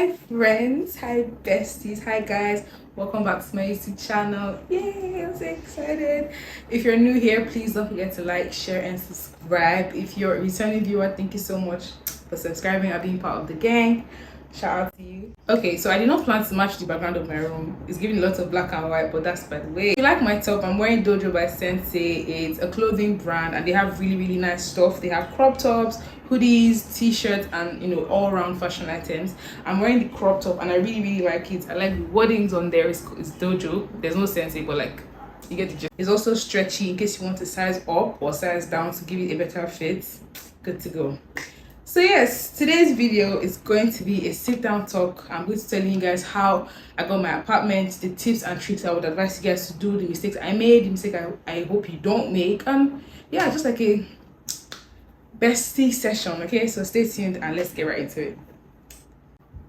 Hi friends, hi besties, hi guys, welcome back to my YouTube channel. Yay, I'm so excited. If you're new here, please don't forget to like, share and subscribe. If you're a returning viewer, thank you so much for subscribing and being part of the gang. Shout out to you. Okay, so I did not plan to match the background of my room. It's giving lots of black and white, but that's by the way. If you like my top, I'm wearing Dojo by Sensei. It's a clothing brand and they have really nice stuff. They have crop tops, hoodies, t-shirts, and all-round fashion items. I'm wearing the crop top and I really like it. I like the wordings on there. It's Dojo. There's no Sensei, but like you get the gist. It's also stretchy in case you want to size up or size down to give it a better fit. Good to go. So yes, today's video is going to be a sit-down talk. I'm going to tell you guys how I got my apartment, the tips and tricks I would advise you guys to do, the mistakes I made, the mistake I hope you don't make, and yeah, just like a bestie session. Okay, so stay tuned and let's get right into it.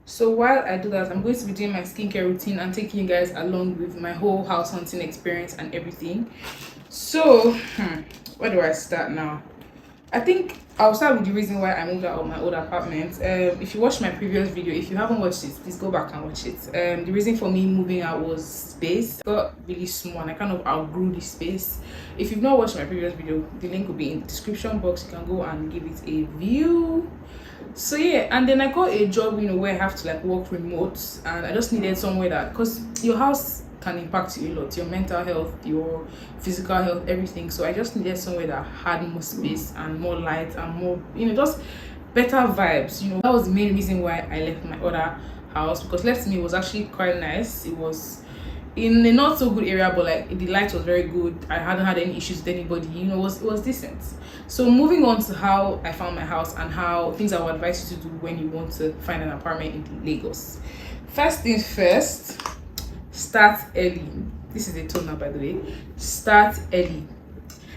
So while I do that, I'm going to be doing my skincare routine and taking you guys along with my whole house hunting experience and everything. So where do I start now? I think I'll start with the reason why I moved out of my old apartment. If you watched my previous video, if you haven't watched it, please go back and watch it. The reason for me moving out was space. It got really small and I kind of outgrew the space. If you've not watched my previous video, the link will be in the description box. You can go and give it a view. So yeah, and then I got a job, where I have to like work remote, and I just needed somewhere that, because your house can impact you a lot, your mental health, your physical health, everything. So I just needed somewhere that had more space and more light and more, just better vibes. That was the main reason why I left my other house, because left to me was actually quite nice. It was in a not so good area, but like the light was very good. I hadn't had any issues with anybody. It was decent. So moving on to how I found my house and how things I would advise you to do when you want to find an apartment in Lagos. First things first, start early. This is a tone now, by the way. Start early,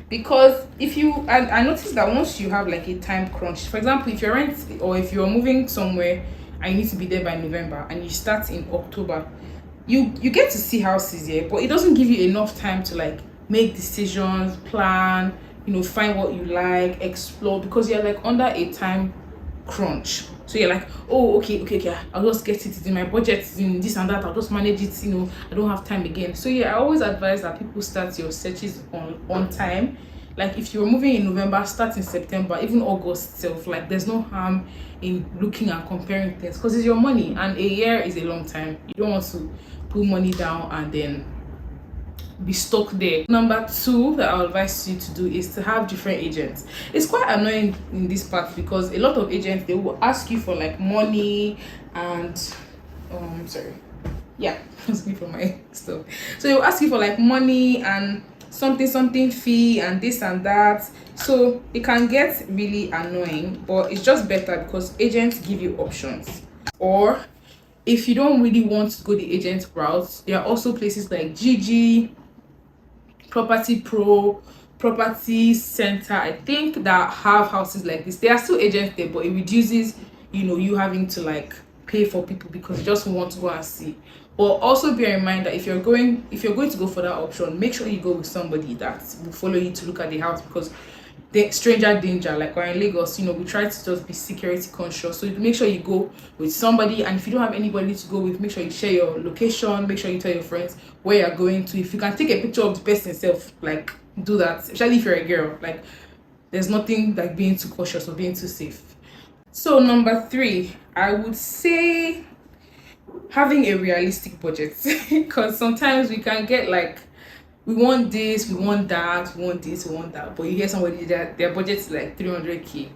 because if you, and I noticed that once you have like a time crunch, for example, if you're if you're moving somewhere and you need to be there by November and you start in October, you get to see houses here, but it doesn't give you enough time to like make decisions, plan, find what you like, explore, because you're like under a time crunch. So you're like, oh, okay, I'll just get it in my budget, in this and that, I'll just manage it, I don't have time again. So yeah, I always advise that people start your searches on time. Like if you're moving in November, start in September, even August itself. Like there's no harm in looking and comparing things, because it's your money and a year is a long time. You don't want to put money down and then be stuck there. Number two that I'll advise you to do is to have different agents. It's quite annoying in this part because a lot of agents, they will ask you for like money and excuse me for my stuff. So they'll ask you for like money and something fee and this and that. So it can get really annoying, but it's just better because agents give you options. Or if you don't really want to go the agent route, there are also places like Gigi, Property Pro, Property Center, I think, that have houses like this. There are still agents there, but it reduces you having to like pay for people because you just want to go and see. But also bear in mind that if you're going to go for that option, make sure you go with somebody that will follow you to look at the house, because the stranger danger. Like we're in Lagos, we try to just be security conscious, so you make sure you go with somebody. And if you don't have anybody to go with, make sure you share your location, make sure you tell your friends where you're going to. If you can take a picture of the person itself, like do that, especially if you're a girl. Like there's nothing like being too cautious or being too safe. So number three, I would say having a realistic budget, because sometimes we can get like, we want this, we want that, we want this, we want that, but you hear somebody that their budget is like 300k.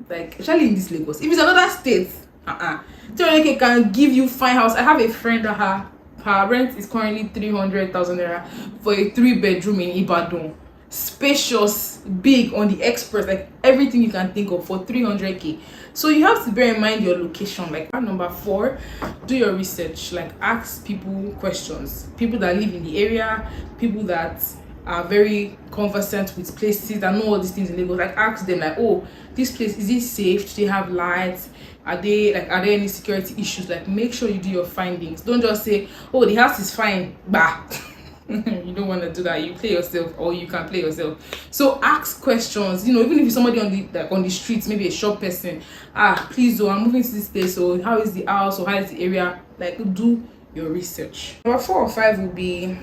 Like especially in this Lagos, if it's another state, 300k can give you fine house. I have a friend that her rent is currently 300,000 naira for a 3-bedroom in Ibadan, spacious, big, on the express, like everything you can think of, for 300k. So you have to bear in mind your location. Like number four, do your research. Like ask people questions, people that live in the area, people that are very conversant with places, that know all these things in Lagos. Like ask them like, oh, this place, is it safe? Do they have lights? Are there any security issues? Like make sure you do your findings. Don't just say, oh, the house is fine, bah. You don't want to do that. You play yourself, or you can play yourself. So ask questions. You know, even if it's somebody on the streets, maybe a shop person. Please, I'm moving to this place. So how is the house, or how is the area? Like, do your research. Number 4 or 5 will be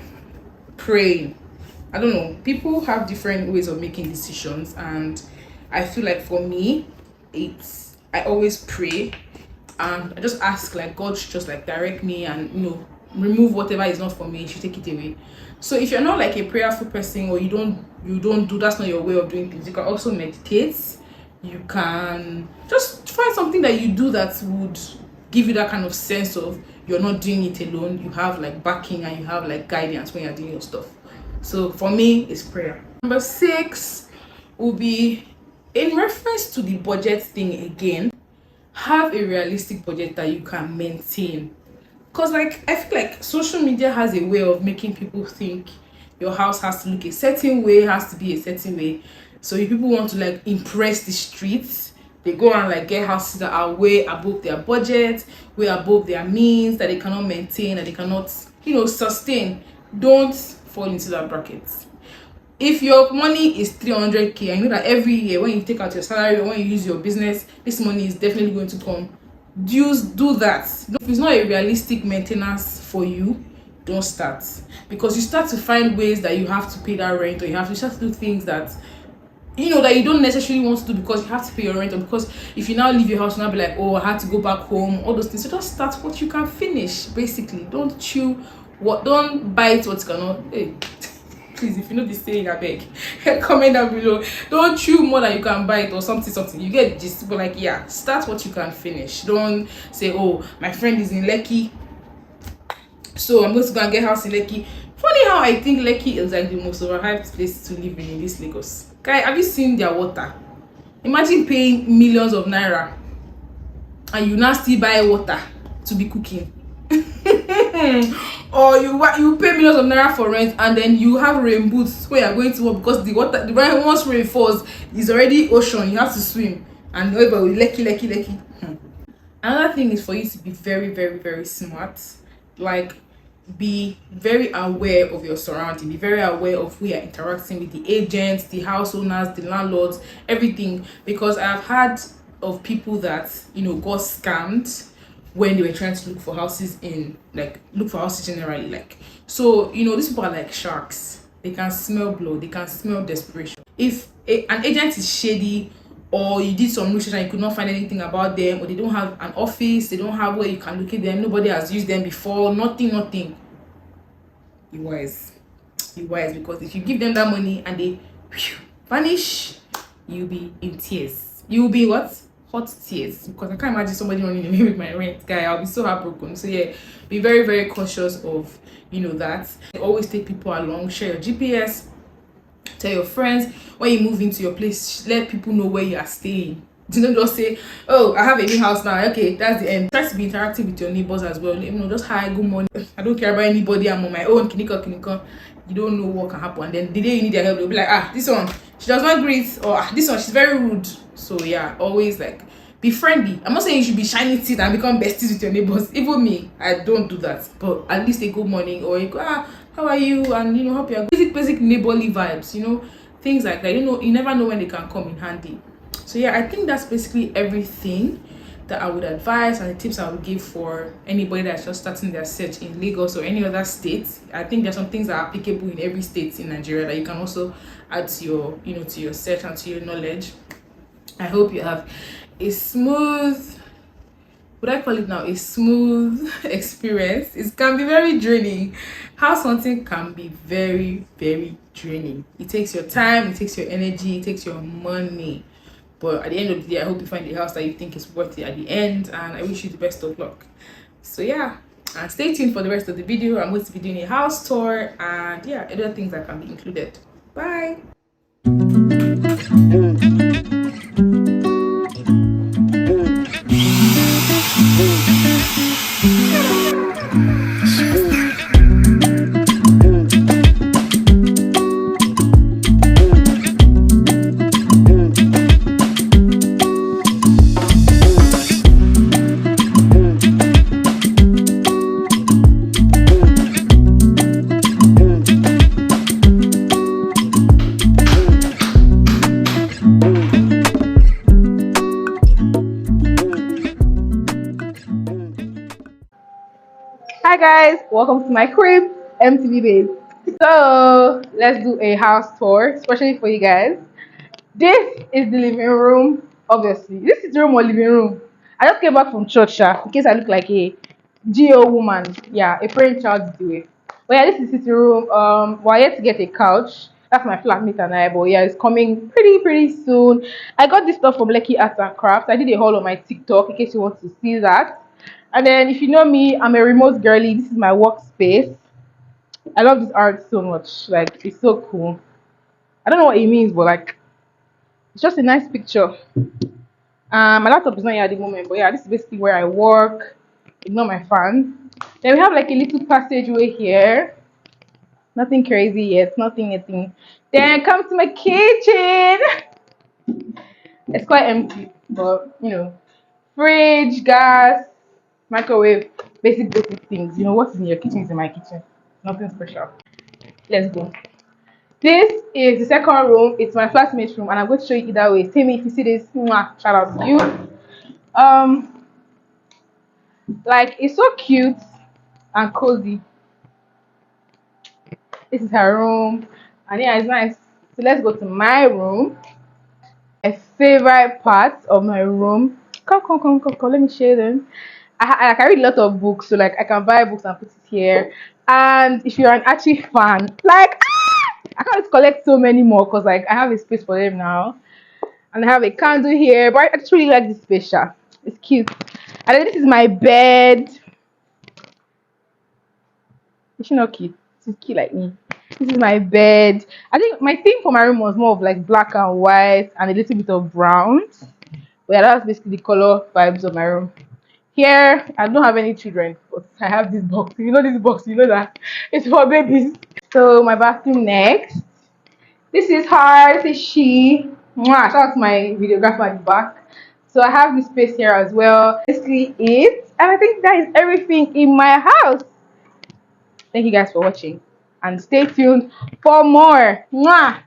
praying. I don't know. People have different ways of making decisions, and I feel like for me, I always pray, and I just ask like God should just like direct me, and remove whatever is not for me. He should take it away. So if you're not like a prayerful person, or you don't do, that's not your way of doing things, you can also meditate. You can just find something that you do that would give you that kind of sense of you're not doing it alone. You have like backing, and you have like guidance when you're doing your stuff. So for me, it's prayer. Number 6 will be in reference to the budget thing again. Have a realistic budget that you can maintain. Because like I feel like social media has a way of making people think your house has to look a certain way, has to be a certain way. So if people want to like impress the streets, they go and like get houses that are way above their budget, way above their means, that they cannot maintain, that they cannot sustain. Don't fall into that bracket. If your money is 300k, I know that every year when you take out your salary, or when you use your business, this money is definitely going to come. Do that. If it's not a realistic maintenance for you, don't start, because you start to find ways that you have to pay that rent, or you have to start to do things that that you don't necessarily want to do because you have to pay your rent, or because if you now leave your house, you now be like, oh, I had to go back home, all those things. So just start what you can finish. Basically, don't bite what you cannot. Hey, please, if you know this saying, I beg, comment down below. Don't chew more than you can bite, or something. You get just like, yeah, start what you can finish. Don't say, oh, my friend is in Lekki, so I'm going to go and get a house in Lekki. Funny how I think Lekki is like the most overhyped place to live in this Lagos. Guy, have you seen their water? Imagine paying millions of naira and you now still buy water to be cooking. Or you pay millions of naira for rent, and then you have rain boots when you're going to work, because the rain, once rain falls, is already ocean. You have to swim, and everybody will lecky. Another thing is for you to be very, very, very smart. Like, be very aware of your surrounding. Be very aware of who you're interacting with, the agents, the house owners, the landlords, everything. Because I've heard of people that got scammed when they were trying to look for houses generally. Like, so these people are like sharks. They can smell blood, they can smell desperation. If an agent is shady, or you did some research and you could not find anything about them, or they don't have an office, they don't have where you can locate them, nobody has used them before, nothing, you wise, because if you give them that money and they vanish, you'll be in tears. You'll be what? Hot tears, because I can't imagine somebody running away with my rent. Guy, I'll be so heartbroken. So yeah, be very, very cautious of that. Always take people along. Share your GPS. Tell your friends when you move into your place. Let people know where you are staying. Do not just say, oh, I have a new house now. Okay, that's the end. Try to be interactive with your neighbors as well. Just hi, good morning. I don't care about anybody. I'm on my own. Kinika. You don't know what can happen. And then the day you need their help, they'll be like, this one, she does not greet, or this one, she's very rude. So yeah, always like be friendly. I'm not saying you should be shining teeth and become besties with your neighbors. Even me, I don't do that. But at least a good morning, or you go, how are you? And hope you are basic neighborly vibes. Things like that. You never know when they can come in handy. So yeah, I think that's basically everything that I would advise, and the tips I would give for anybody that's just starting their search in Lagos or any other state. I think there's some things that are applicable in every state in Nigeria that you can also add to your to your search and to your knowledge. I hope you have a smooth, a smooth experience. It can be very draining. House hunting can be very, very draining. It takes your time, it takes your energy, it takes your money. But at the end of the day, I hope you find the house that you think is worth it at the end, and I wish you the best of luck. So yeah, and stay tuned for the rest of the video. I'm going to be doing a house tour, and yeah, other things that can be included. Bye. guys, welcome to my crib, MTV babe. So let's do a house tour, especially for you guys. This is the living room. Obviously, this is the room or living room. I just came back from church, in case I look like a GO woman. Yeah, a praying child do it. But yeah, this is the sitting room. We're yet to get a couch. That's my flatmate and I. But yeah, it's coming pretty soon. I got this stuff from Lucky Arts and Crafts. I did a haul on my TikTok in case you want to see that. And then if you know me, I'm a remote girly. This is my workspace. I love this art so much. Like, it's so cool. I don't know what it means, but like, it's just a nice picture. My laptop is not here at the moment, but yeah, this is basically where I work. Ignore my fan. Then we have like a little passageway here. Nothing crazy yet, nothing. Then come to my kitchen. It's quite empty, but you know, fridge, gas, microwave, basic things. You know what's in your kitchen is in my kitchen. Nothing special. Let's go. This is the second room. It's my flatmate's room, and I'm going to show you either way. Tell me if you see this. Mwah, shout out to you. Like, it's so cute and cozy. This is her room, and yeah, it's nice. So let's go to my room. My favorite part of my room. Come. Let me share them. I read a lot of books, so like I can buy books and put it here. And if you're an Archie fan, like I can't collect so many more because like I have a space for them now, and I have a candle here. But I just really like this space. It's cute. And then this is my bed. Is she not cute? She's cute like me. This is my bed. I think my theme for my room was more of like black and white and a little bit of brown. But yeah, that's basically the color vibes of my room. Here, I don't have any children, but I have this box. You know this box, you know that it's for babies. So my bathroom next. This is her, this is she. Mwah, shout out to my videographer at the back. So I have this space here as well. Basically it. And I think that is everything in my house. Thank you guys for watching. And stay tuned for more. Mwah.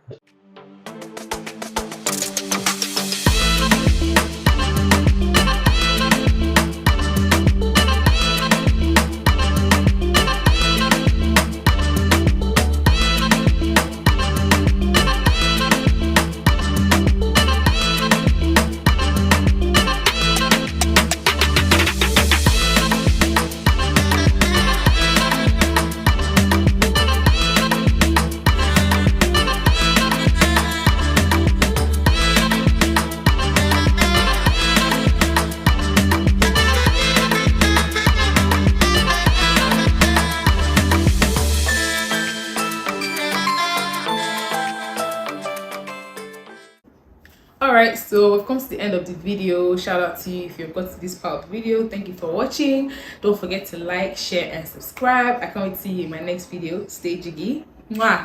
Alright, so we've come to the end of the video. Shout out to you if you've got to this part of the video. Thank you for watching. Don't forget to like, share and subscribe. I can't wait to see you in my next video. Stay jiggy. Mwah.